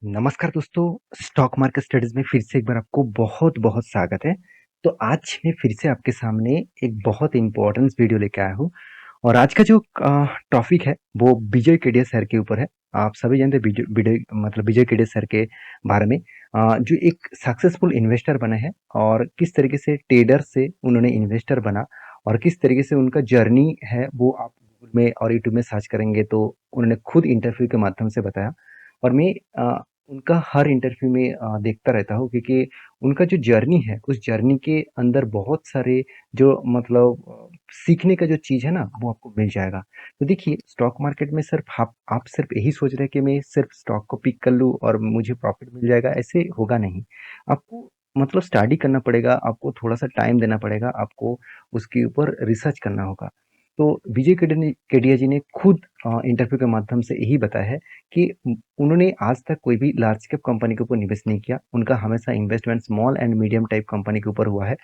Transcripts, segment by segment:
नमस्कार दोस्तों, stock market studies में फिर से एक बार आपको बहुत-बहुत स्वागत है। तो आज मैं फिर से आपके सामने एक बहुत इम्पोर्टेंट वीडियो लेके आया हूँ और आज का जो टॉपिक है वो विजय केडिया सर के ऊपर है। आप सभी जानते हैं विजय केडिया सर के बारे में, जो एक सक्सेसफुल इन्वेस्टर बने हैं और किस तरीके से ट्रेडर से उन्होंने इन्वेस्टर बना और किस तरीके से उनका जर्नी है वो आप गूगल में और यूट्यूब में सर्च करेंगे तो उन्होंने खुद इंटरव्यू के माध्यम से बताया। और मैं उनका हर इंटरव्यू में देखता रहता हूँ क्योंकि उनका जो जर्नी है उस जर्नी के अंदर बहुत सारे जो सीखने का जो चीज़ है ना वो आपको मिल जाएगा। तो देखिए स्टॉक मार्केट में सिर्फ आप सिर्फ यही सोच रहे हैं कि मैं सिर्फ स्टॉक को पिक कर लूँ और मुझे प्रॉफिट मिल जाएगा, ऐसे होगा नहीं। आपको स्टडी करना पड़ेगा, आपको थोड़ा-सा टाइम देना पड़ेगा, आपको उसके ऊपर रिसर्च करना होगा। तो विजय केडिया जी ने खुद इंटरव्यू के माध्यम से यही बताया है कि उन्होंने आज तक कोई भी लार्ज कैप कंपनी के ऊपर निवेश नहीं किया। उनका हमेशा investment small and medium type company के ऊपर हुआ है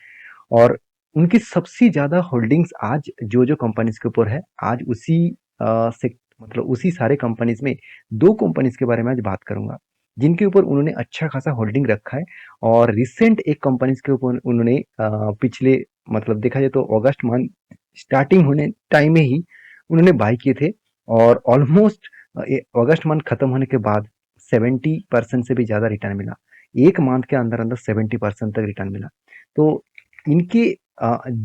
और उनकी सबसे ज़्यादा होल्डिंग्स आज जो-जो कंपनीज़ के ऊपर है, आज उसी से उसी सारे कंपनीज़ में 2 कंपनीज़ के बारे में आज बात करूँगा, जिनके ऊपर उन्होंने अच्छा खासा होल्डिंग रखा है और रिसेंट एक कंपनीज़ के ऊपर उन्होंने पिछले देखा जाए तो अगस्त मंथ स्टार्टिंग होने टाइम में ही उन्होंने बाय किए थे और ऑलमोस्ट अगस्त मंथ खत्म होने के बाद 70% से भी ज़्यादा रिटर्न मिला। 1 मंथ के अंदर-अंदर 70% तक रिटर्न मिला। तो इनके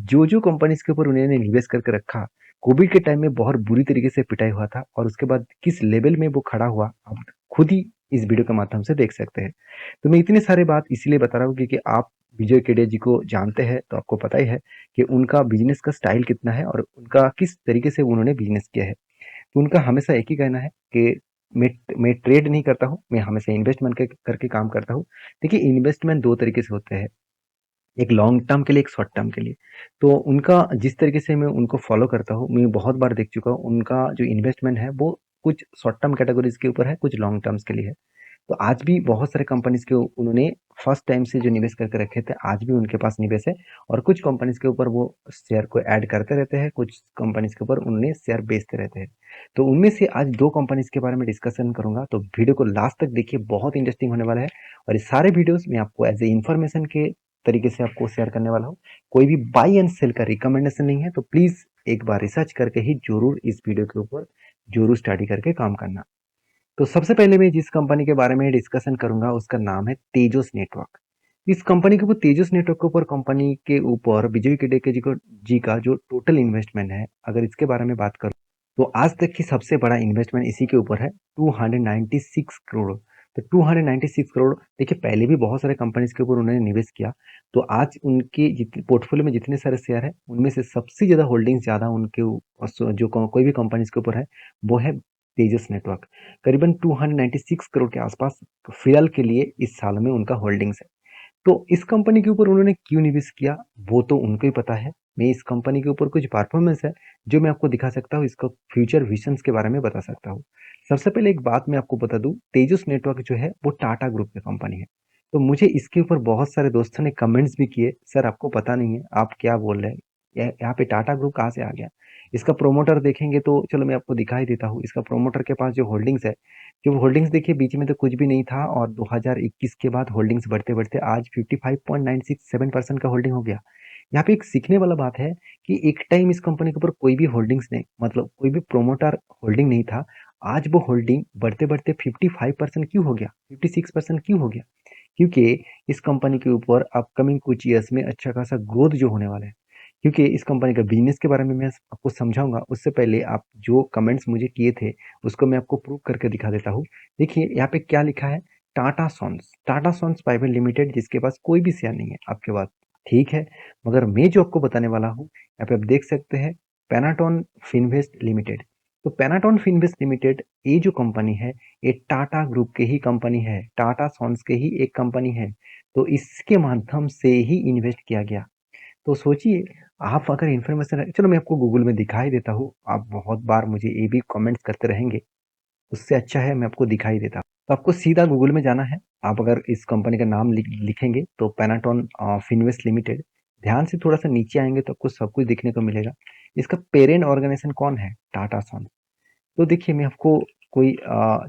जो-जो कंपनीज़ के ऊपर उन्होंने निवेश करके रखा, कोविड के टाइम में बहुत बुरी तरीके से पिटाई हुआ था और उसके बाद किस लेवल में वो खड़ा हुआ, आप खुद ही इस वीडियो के माध्यम से देख सकते हैं। तो मैं इतनी सारी बात इसलिए बता रहा हूँ क्योंकि आप विजय केडिया जी को जानते हैं, तो आपको पता ही है कि उनका बिज़नेस का स्टाइल कितना है और उनका किस तरीके से उन्होंने बिज़नेस किया है। तो उनका हमेशा एक ही कहना है कि मैं ट्रेड नहीं करता हूँ, मैं हमेशा इन्वेस्टमेंट करके काम करता हूँ। देखिए इन्वेस्टमेंट 2 तरीके से होते हैं, एक लॉन्ग टर्म के लिए, एक शॉर्ट टर्म के लिए। तो उनका जिस तरीके से मैं उनको फॉलो करता हूँ, मैं बहुत बार देख चुका हूँ, उनका जो इन्वेस्टमेंट है वो कुछ शॉर्ट टर्म कैटेगरीज़ के ऊपर है, कुछ लॉन्ग टर्म्स के लिए है। तो आज भी बहुत सारे कंपनीज़ के उन्होंने फर्स्ट टाइम से जो निवेश करके रखे थे, आज भी उनके पास निवेश है और कुछ कंपनीज़ के ऊपर वो शेयर को ऐड करते रहते हैं, कुछ कंपनीज़ के ऊपर उन्होंने शेयर बेचते रहते हैं। तो उनमें से आज 2 कंपनीज़ के बारे में डिस्कशन करूँगा, तो वीडियो को लास्ट तक देखिए, बहुत इंटरेस्टिंग होने वाला है और ये सारे वीडियोज़ मैं आपको एज़ ए इन्फॉर्मेशन के तरीके से आपको शेयर करने वाला हूँ। कोई भी बाय एंड सेल का रिकमेंडेशन नहीं है, तो प्लीज़ एक बार रिसर्च करके ही ज़रूर इस वीडियो के ऊपर ज़रूर स्टडी करके काम करना। तो सबसे पहले मैं जिस कंपनी के बारे में डिस्कशन करूंगा उसका नाम है तेजस नेटवर्क। इस कंपनी के ऊपर, तेजस नेटवर्क के ऊपर, कंपनी के ऊपर विजय केडिया जी का जो टोटल इन्वेस्टमेंट है, अगर इसके बारे में बात करूं तो आज तक की सबसे बड़ा इन्वेस्टमेंट इसी के ऊपर है, 296 करोड़। तो 296 करोड़, देखिए पहले भी बहुत सारे कंपनीज के ऊपर उन्होंने निवेश किया। तो आज उनके पोर्टफोलियो में जितने सारे शेयर है उनमें से सबसे ज्यादा होल्डिंग ज्यादा उनके कोई भी कंपनीज के ऊपर है वो है तेजस नेटवर्क। करीबन 296 करोड़ के आसपास फिलहाल के लिए इस साल में उनका होल्डिंग्स है। तो इस कंपनी के ऊपर उन्होंने क्यों निवेश किया वो तो उनको ही पता है। मैं इस कंपनी के ऊपर कुछ परफॉर्मेंस है जो मैं आपको दिखा सकता हूँ, इसका फ्यूचर विजन्स के बारे में बता सकता हूँ। सबसे पहले एक बात मैं आपको बता दूं, तेजस नेटवर्क जो है वो टाटा ग्रुप की कंपनी है। तो मुझे इसके ऊपर बहुत सारे दोस्तों ने कमेंट्स भी किए, सर आपको पता नहीं है, आप क्या बोल रहे हैं, यहाँ पे टाटा ग्रुप कहाँ से आ गया। इसका प्रोमोटर देखेंगे तो चलो मैं आपको दिखाई देता हूँ, इसका प्रोमोटर के पास जो होल्डिंग्स है, जो होल्डिंग्स देखिए बीच में तो कुछ भी नहीं था और 2021 के बाद होल्डिंग्स बढ़ते-बढ़ते आज 55.967% का होल्डिंग हो गया। यहाँ पे एक सीखने वाला बात है कि एक टाइम इस कंपनी के ऊपर कोई भी होल्डिंग्स नहीं, कोई भी प्रोमोटर होल्डिंग नहीं था। आज वो होल्डिंग बढ़ते-बढ़ते 55% क्यों हो गया? 56% क्यों हो गया? क्योंकि इस कंपनी के ऊपर अपकमिंग कुछ ईयर्स में अच्छा खासा ग्रोथ जो होने वाला है। क्योंकि इस कंपनी का बिजनेस के बारे में मैं आपको समझाऊंगा, उससे पहले आप जो कमेंट्स मुझे किए थे उसको मैं आपको प्रूव करके दिखा देता हूँ। देखिए यहाँ पे क्या लिखा है, टाटा सॉन्स प्राइवेट लिमिटेड, जिसके पास कोई भी शेयर नहीं है आपके पास, ठीक है। मगर मैं जो आपको बताने वाला हूँ, यहाँ पे आप देख सकते हैं पेनाटोन फिनवेस्ट लिमिटेड। तो पेनाटोन फिनवेस्ट लिमिटेड, ये जो कंपनी है ये टाटा ग्रुप के ही कंपनी है, टाटा सॉन्स के ही एक कंपनी है। तो इसके माध्यम से ही इन्वेस्ट किया गया। तो सोचिए, आप अगर इन्फॉर्मेशन, चलो मैं आपको गूगल में दिखाई देता हूँ, आप बहुत बार मुझे ये भी कमेंट्स करते रहेंगे, उससे अच्छा है मैं आपको दिखाई देता हूँ। तो आपको सीधा गूगल में जाना है। आप अगर इस कंपनी का नाम लिखेंगे तो पेनाटोन फिनवेस्ट लिमिटेड, ध्यान से थोड़ा सा नीचे आएंगे तो आपको सब कुछ देखने को मिलेगा। इसका पेरेंट ऑर्गेनाइजेशन कौन है? टाटा सॉन्स। तो देखिए मैं आपको कोई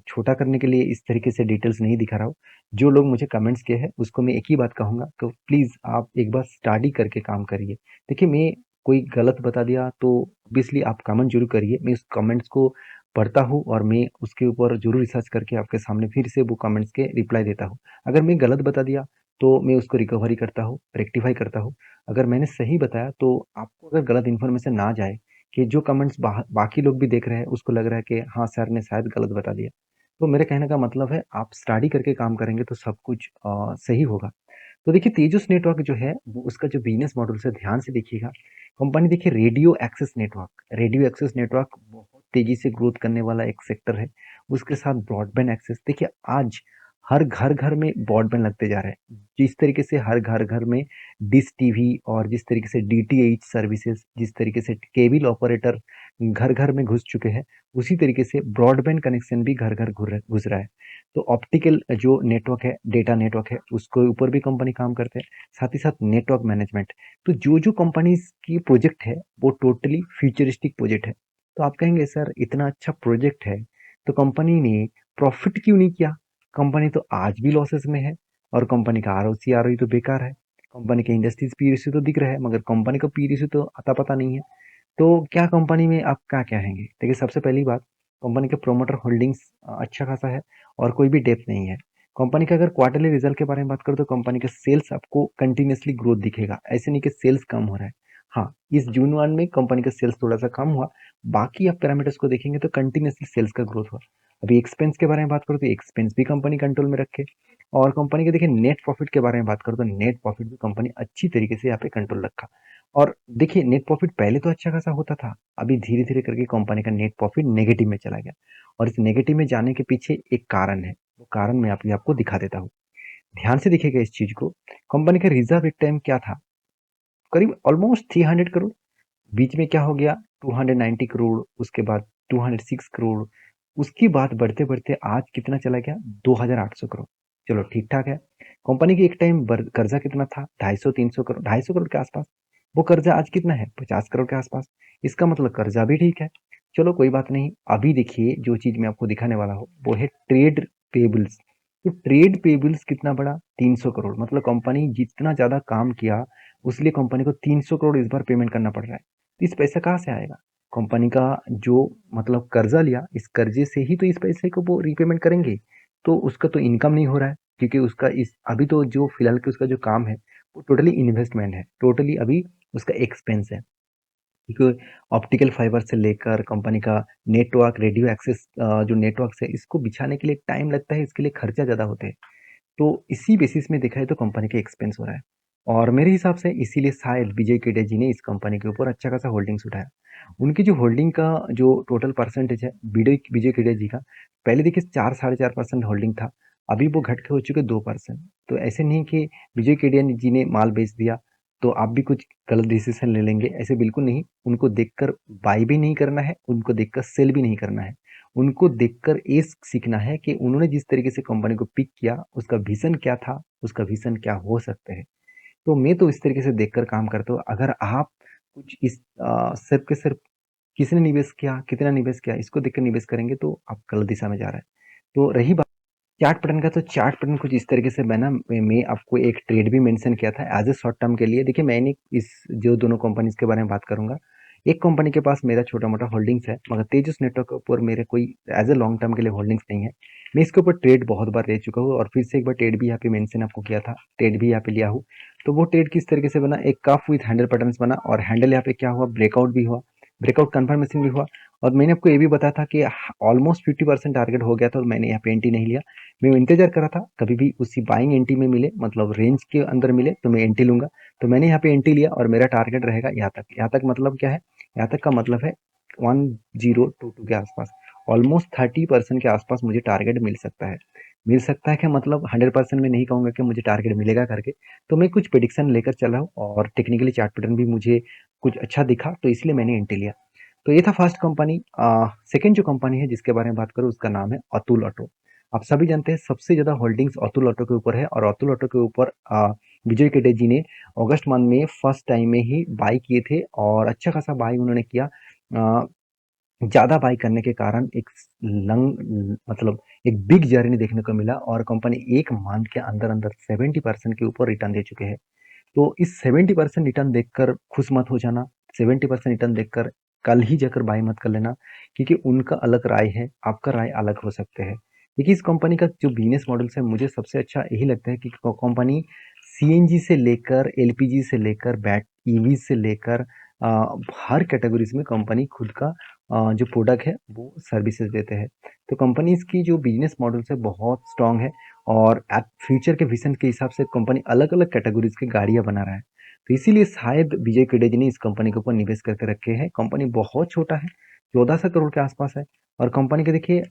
छोटा करने के लिए इस तरीके से डिटेल्स नहीं दिखा रहा हूँ। जो लोग मुझे कमेंट्स किए हैं उसको मैं एक ही बात कहूँगा कि प्लीज़ आप एक बार स्टडी करके काम करिए। देखिए मैं कोई गलत बता दिया तो ऑब्वियसली आप कमेंट ज़रूर करिए। मैं उस कमेंट्स को पढ़ता हूँ और मैं उसके ऊपर ज़रूर रिसर्च करके आपके सामने फिर से वो कमेंट्स के रिप्लाई देता हूँ। अगर मैं गलत बता दिया तो मैं उसको रिकवरी करता हूँ, रेक्टिफ़ाई करता हूँ। अगर मैंने सही बताया तो आपको अगर गलत इन्फॉर्मेशन ना जाए कि जो कमेंट्स बाकी लोग भी देख रहे हैं उसको लग रहा है कि हाँ सर ने शायद गलत बता दिया। तो मेरे कहने का मतलब है आप स्टडी करके काम करेंगे तो सब कुछ सही होगा। तो देखिए तेजस नेटवर्क जो है वो उसका जो बिजनेस मॉडल से ध्यान से देखिएगा। कंपनी देखिए रेडियो एक्सेस नेटवर्क बहुत तेजी से ग्रोथ करने वाला एक सेक्टर है। उसके साथ ब्रॉडबैंड एक्सेस देखिए आज हर घर घर में ब्रॉडबैंड लगते जा रहे हैं। जिस तरीके से हर घर घर में डिश टीवी और जिस तरीके से डीटीएच सर्विसेज, जिस तरीके से केबल ऑपरेटर घर घर में घुस चुके हैं, उसी तरीके से ब्रॉडबैंड कनेक्शन भी घर घर घुस रहा है। तो ऑप्टिकल जो नेटवर्क है, डेटा नेटवर्क है, उसके ऊपर भी कंपनी काम करते हैं। साथ ही साथ नेटवर्क मैनेजमेंट। तो जो कंपनीज की प्रोजेक्ट है वो टोटली फ्यूचरिस्टिक प्रोजेक्ट है। तो आप कहेंगे सर इतना अच्छा प्रोजेक्ट है तो कंपनी ने प्रॉफिट क्यों नहीं किया? कंपनी तो आज भी लॉसेस में है और कंपनी का आरओसी आरओई तो बेकार है। कंपनी के इंडस्ट्रीज पी रेशियो तो दिख रहा है मगर कंपनी का पी रेशियो तो अता पता नहीं है। तो क्या कंपनी में आप क्या कहेंगे? देखिए सबसे पहली बात कंपनी के प्रोमोटर होल्डिंग्स अच्छा खासा है और कोई भी डेप्थ नहीं है। कंपनी का अगर क्वार्टरली रिजल्ट के बारे में बात करें तो कंपनी का सेल्स आपको कंटिन्यूअसली ग्रोथ दिखेगा। ऐसे नहीं कि सेल्स कम हो रहा है। हाँ, इस जून 1 में कंपनी का सेल्स थोड़ा सा कम हुआ। बाकी आप पैरामीटर्स को देखेंगे तो कंटिन्यूअसली सेल्स का ग्रोथ हुआ। अभी एक्सपेंस के बारे में बात करो तो एक्सपेंस भी कंपनी कंट्रोल में रखे और कंपनी के देखिए नेट प्रॉफिट के बारे में बात करो तो नेट प्रॉफिट भी कंपनी अच्छी तरीके से यहाँ पे कंट्रोल रखा। और देखिए नेट प्रॉफिट पहले तो अच्छा खासा होता था, अभी धीरे-धीरे करके कंपनी का नेट प्रॉफिट नेगेटिव में चला गया और इस नेगेटिव में जाने के पीछे एक कारण है, वो कारण मैं अभी आपको दिखा देता हूँ। ध्यान से देखिएगा इस चीज़ को, कंपनी का रिज़र्व एक टाइम क्या था? करीब ऑलमोस्ट 300 करोड़, बीच में क्या हो गया 290 करोड़, उसके बाद 206 करोड़, उसके बाद बढ़ते-बढ़ते आज कितना चला गया 2800 करोड़। चलो ठीक-ठाक है। कंपनी की एक टाइम कर्जा कितना था 250-300 करोड़, 250 करोड़ के आसपास। वो कर्जा आज कितना है 50 करोड़ के आसपास। इसका मतलब कर्जा भी ठीक है। चलो कोई बात नहीं। अभी देखिए जो चीज मैं आपको दिखाने वाला हूँ वो है ट्रेड पेबल्स। तो ट्रेड पेबल्स कितना बड़ा 300 करोड़, मतलब कंपनी जितना ज्यादा काम किया उसलिए कंपनी को 300 करोड़ इस बार पेमेंट करना पड़ रहा है। तो इस पैसा कहाँ से आएगा? कंपनी का जो मतलब कर्जा लिया, इस कर्जे से ही तो इस पैसे को वो रीपेमेंट करेंगे। तो उसका तो इनकम नहीं हो रहा है क्योंकि उसका इस अभी तो जो फिलहाल के उसका जो काम है वो टोटली इन्वेस्टमेंट है, टोटली अभी उसका एक्सपेंस है। क्योंकि ऑप्टिकल फाइबर से लेकर कंपनी का नेटवर्क रेडियो एक्सेस जो नेटवर्क है इसको बिछाने के लिए टाइम लगता है, इसके लिए खर्चा ज़्यादा होते हैं। तो इसी बेसिस में देखा है तो कंपनी के एक्सपेंस हो रहा है और मेरे हिसाब से इसीलिए शायद विजय केडिया जी ने इस कंपनी के ऊपर अच्छा खासा होल्डिंग्स उठाया। उनकी जो होल्डिंग का जो टोटल परसेंटेज है विजय विजय केडिया जी का, पहले देखिए 4-4.5% होल्डिंग था, अभी वो घट के हो चुके 2%। तो ऐसे नहीं कि विजय केडिया जी ने माल बेच दिया तो आप भी कुछ गलत डिसीजन ले लेंगे, ऐसे बिल्कुल नहीं। उनको देखकर बाय भी नहीं करना है, उनको देखकर सेल भी नहीं करना है। उनको देखकर ये सीखना है कि उन्होंने जिस तरीके से कंपनी को पिक किया उसका विजन क्या था, उसका विजन क्या हो सकते हैं। तो मैं तो इस तरीके से देखकर काम करता हूँ। अगर आप कुछ इस सिर्फ के सिर्फ किसने निवेश किया, कितना निवेश किया, इसको देखकर निवेश करेंगे तो आप गलत दिशा में जा रहे हैं। तो रही बात चार्ट पैटर्न का, तो चार्ट पैटर्न कुछ इस तरीके से बना। मैं आपको एक ट्रेड भी मेंशन किया था एज ए शॉर्ट टर्म के लिए। देखिए मैंने इस जो दोनों कंपनीज के बारे में बात करूंगा। एक कंपनी के पास मेरा छोटा मोटा होल्डिंग्स है मगर तेजस नेटवर्क के ऊपर मेरे कोई एज ए लॉन्ग टर्म के लिए होल्डिंग्स नहीं है। मैं इसके ऊपर ट्रेड बहुत बार ले चुका हूँ और फिर से एक बार ट्रेड भी यहाँ पे मेंशन आपको किया था, ट्रेड भी यहाँ पे लिया हूँ। तो वो ट्रेड किस तरीके से बना, एक कफ विथ हैंडल पैटर्न बना और हैंडल यहाँ पे क्या हुआ ब्रेकआउट भी हुआ, ब्रेकआउट कन्फर्मेशन भी हुआ। और मैंने आपको ये भी बताया था कि ऑलमोस्ट 50% टारगेट हो गया था और मैंने यहाँ पे एंट्री नहीं लिया। मैं इंतजार कर रहा था कभी भी उसी बाइंग एंट्री में मिले, मतलब रेंज के अंदर मिले तो मैं एंट्री लूंगा। तो मैंने यहाँ पे एंट्री लिया और मेरा टारगेट रहेगा यहाँ तक। यहाँ तक मतलब क्या है, यहाँ तक का मतलब है 1022 के आसपास, ऑलमोस्ट 30% के आसपास मुझे टारगेट मिल सकता है। मिल सकता है क्या मतलब 100% में नहीं कहूंगा कि मुझे टारगेट मिलेगा करके। तो मैं कुछ प्रिडिक्शन लेकर चल रहा हूँ और टेक्निकली चार्ट पैटर्न भी मुझे कुछ अच्छा दिखा तो इसलिए मैंने एंट्री लिया। तो ये था फर्स्ट कंपनी। सेकंड जो कंपनी है जिसके बारे में बात करूँ उसका नाम है अतुल ऑटो। आप सभी जानते हैं सबसे ज्यादा होल्डिंग्स अतुल ऑटो के ऊपर है और अतुल ऑटो के ऊपर विजय केटे जी ने अगस्त मंथ में फर्स्ट टाइम में ही बाई किए थे और अच्छा खासा बाई उन्होंने किया। ज़्यादा बाई करने के कारण एक मतलब एक बिग जर्नी देखने को मिला और कंपनी 1 मंथ के अंदर-अंदर 70% के ऊपर रिटर्न दे चुके हैं। तो इस 70% रिटर्न देखकर खुश मत हो जाना। 70% रिटर्न देखकर कल ही जाकर बाय मत कर लेना, क्योंकि उनका अलग राय है, आपका राय अलग हो सकते हैं। देखिए इस कंपनी का जो बिजनेस मॉडल्स है मुझे सबसे अच्छा यही लगता है कि कंपनी सीएनजी से लेकर एलपीजी से लेकर बैट ईवी से लेकर हर कैटेगरीज में कंपनी खुद का जो प्रोडक्ट है वो सर्विसेज देते हैं। तो कंपनीज की जो बिजनेस मॉडल्स है बहुत स्ट्रांग है और फ्यूचर के विजन के हिसाब से कंपनी अलग अलग कैटेगरीज की गाड़ियां बना रहा है। तो इसीलिए शायद विजय केडिया जी ने इस कंपनी के ऊपर निवेश करके रखे हैं। कंपनी बहुत छोटा है, 1400 करोड़ के आसपास है। और कंपनी का देखिए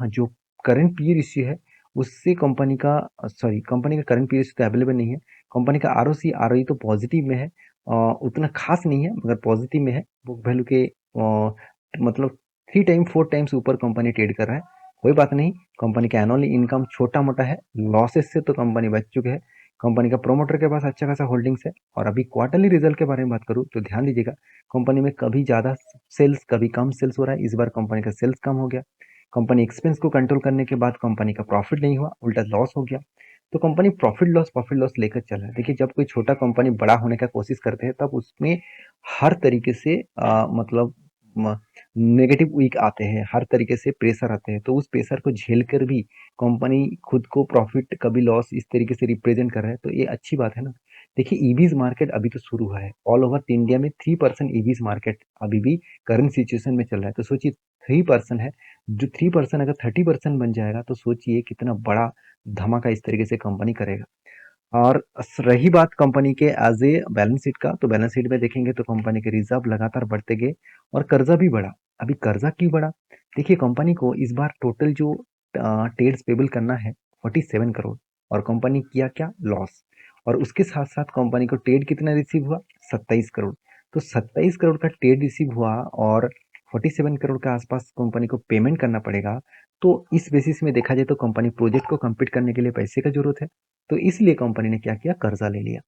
जो करंट पी रेशियो है उससे कंपनी का कंपनी का करंट पी रेशियो तो अवेलेबल नहीं है। कंपनी का आरओसी आरओई तो पॉजिटिव में है, उतना खास नहीं है मगर पॉजिटिव में है। बुक वैल्यू के मतलब 3 टाइम 4 टाइम्स ऊपर कंपनी ट्रेड कर रहा है। कोई बात नहीं, कंपनी का एनुअल इनकम छोटा मोटा है, लॉसेस से तो कंपनी बच चुके हैं। कंपनी का प्रोमोटर के पास अच्छा खासा होल्डिंग्स है। और अभी क्वार्टरली रिजल्ट के बारे में बात करूँ तो ध्यान दीजिएगा, कंपनी में कभी ज़्यादा सेल्स कभी कम सेल्स हो रहा है। इस बार कंपनी का सेल्स कम हो गया। कंपनी एक्सपेंस को कंट्रोल करने के बाद कंपनी का प्रॉफिट नहीं हुआ, उल्टा लॉस हो गया। तो कंपनी प्रॉफिट लॉस लेकर चल रहा है। देखिए जब कोई छोटा कंपनी बड़ा होने का कोशिश करते हैं तब उसमें हर तरीके से मतलब नेगेटिव वीक आते हैं, हर तरीके से प्रेशर आते हैं। तो उस प्रेशर को झेल कर भी कंपनी खुद को प्रॉफिट कभी लॉस इस तरीके से रिप्रेजेंट कर रहा है, तो ये अच्छी बात है ना। देखिए ईवीज मार्केट अभी तो शुरू हुआ है। ऑल ओवर इंडिया में 3% ईवीज मार्केट अभी भी करंट सिचुएशन में चल रहा है। तो सोचिए 3% है, जो 3% अगर 30% बन जाएगा तो सोचिए कितना बड़ा धमाका इस तरीके से कंपनी करेगा। और रही बात कंपनी के एज ए बैलेंस शीट का, तो बैलेंस शीट में देखेंगे तो कंपनी के रिजर्व लगातार बढ़ते गए और कर्जा भी बढ़ा। अभी कर्जा क्यों बढ़ा? देखिए कंपनी को इस बार टोटल जो ट्रेड्स पेबल करना है 47 करोड़, और कंपनी किया क्या? लॉस। और उसके साथ साथ कंपनी को ट्रेड कितना रिसीव हुआ? 27 करोड़। तो 27 करोड़ का ट्रेड रिसीव हुआ और 47 करोड़ के आसपास कंपनी को पेमेंट करना पड़ेगा। तो इस बेसिस में देखा जाए तो कंपनी प्रोजेक्ट को कंप्लीट करने के लिए पैसे का जरूरत है। तो इसलिए कंपनी ने क्या किया? कर्जा ले लिया।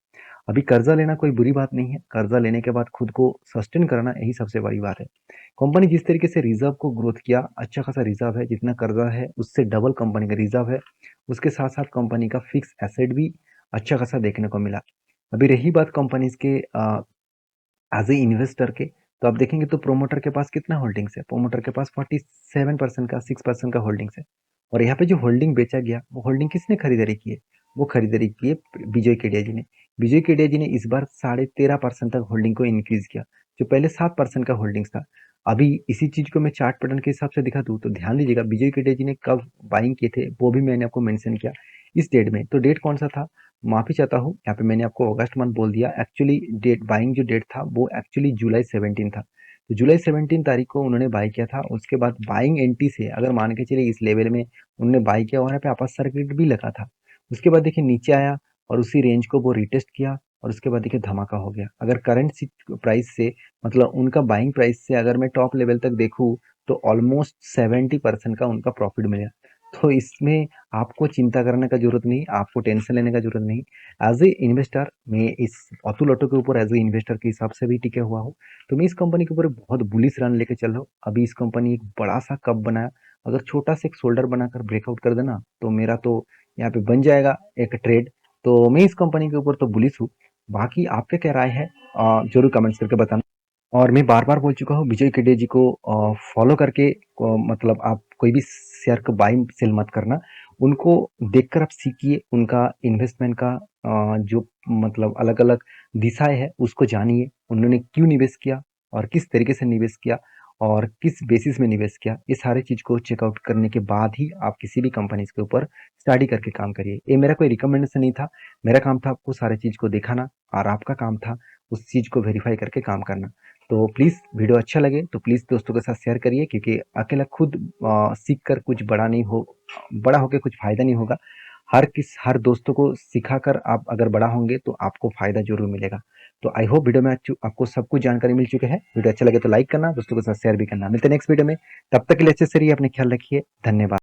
अभी कर्जा लेना कोई बुरी बात नहीं है, कर्जा लेने के बाद खुद को सस्टेन करना यही सबसे बड़ी बात है। कंपनी जिस तरीके से रिजर्व को ग्रोथ किया, अच्छा खासा रिजर्व है, जितना कर्जा है उससे डबल कंपनी का रिजर्व है। उसके साथ साथ कंपनी का फिक्स एसेट भी अच्छा खासा देखने को मिला। अभी रही बात कंपनी के एज ए इन्वेस्टर के, तो आप देखेंगे तो प्रोमोटर के पास कितना होल्डिंग्स है? प्रोमोटर के पास 47% का 6% का होल्डिंग्स है। और यहाँ पे जो होल्डिंग बेचा गया वो होल्डिंग किसने खरीदारी की है? वो खरीदारी की है विजय केडिया जी ने। विजय केडिया जी ने इस बार 13.5% तक होल्डिंग को इंक्रीज किया, जो पहले 7% का होल्डिंग्स था। अभी इसी चीज को मैं चार्ट पैटर्न के हिसाब से दिखा दूं तो ध्यान दीजिएगा विजय केडिया जी ने कब बाइंग किए थे वो भी मैंने आपको मेंशन किया इस डेट में। तो डेट कौन सा था? माफी चाहता हूँ, यहाँ पे मैंने आपको अगस्त मंथ बोल दिया। एक्चुअली डेट बाइंग जो डेट था वो एक्चुअली जुलाई 17 था। तो जुलाई 17 तारीख को उन्होंने बाई किया था। उसके बाद बाइंग एंट्री से अगर मान के चलिए इस लेवल में उन्होंने बाई किया, वहां पे अपर सर्किट भी लगा था। उसके बाद देखिए नीचे आया और उसी रेंज को वो रिटेस्ट किया और उसके बाद देखिए धमाका हो गया। अगर करंट प्राइस से मतलब उनका बाइंग प्राइस से अगर मैं टॉप लेवल तक देखूँ तो ऑलमोस्ट 70% का उनका प्रॉफिट मिला। तो इसमें आपको चिंता करने का जरूरत नहीं, आपको टेंशन लेने का जरूरत नहीं। एज ए इन्वेस्टर मैं इस अतुल ऑटो के ऊपर एज ए इन्वेस्टर के हिसाब से भी टिके हुआ हूँ। तो मैं इस कंपनी के ऊपर बहुत बुलिश रन लेके चल रहा हूँ। अभी इस कंपनी एक बड़ा सा कप बनाया, अगर छोटा सा एक शोल्डर बनाकर ब्रेकआउट कर देना तो मेरा तो यहाँ पे बन जाएगा एक ट्रेड। तो मैं इस कंपनी के ऊपर तो बुलिश हूँ। बाकी आपके क्या राय है जरूर कमेंट्स करके बताना। और मैं बार-बार बोल चुका हूँ विजय केडिया जी को फॉलो करके मतलब आप कोई भी शेयर को बाय सेल मत करना। उनको देखकर आप सीखिए, उनका इन्वेस्टमेंट का जो मतलब अलग-अलग दिशाएँ हैं उसको जानिए। उन्होंने क्यों निवेश किया और किस तरीके से निवेश किया और किस बेसिस में निवेश किया, ये सारी चीज़ को चेकआउट करने के बाद ही आप किसी भी कंपनीज़ के ऊपर स्टडी करके काम करिए। ये मेरा कोई रिकमेंडेशन नहीं था, मेरा काम था आपको सारी चीज़ को दिखाना और आपका काम था उस चीज़ को वेरीफाई करके काम करना। तो प्लीज़ वीडियो अच्छा लगे तो प्लीज़ दोस्तों के साथ शेयर करिए, क्योंकि अकेला खुद सीख कर कुछ बड़ा नहीं हो, बड़ा होकर कुछ फ़ायदा नहीं होगा। हर दोस्तों को सिखाकर आप अगर बड़ा होंगे तो आपको फ़ायदा ज़रूर मिलेगा। तो आई होप वीडियो में आपको सब कुछ जानकारी मिल चुकी है। वीडियो अच्छा लगे तो लाइक करना, दोस्तों के साथ शेयर भी करना। मिलते हैं नेक्स्ट वीडियो में, तब तक के लिए अच्छे से रहिए, अपने ख्याल रखिए। धन्यवाद।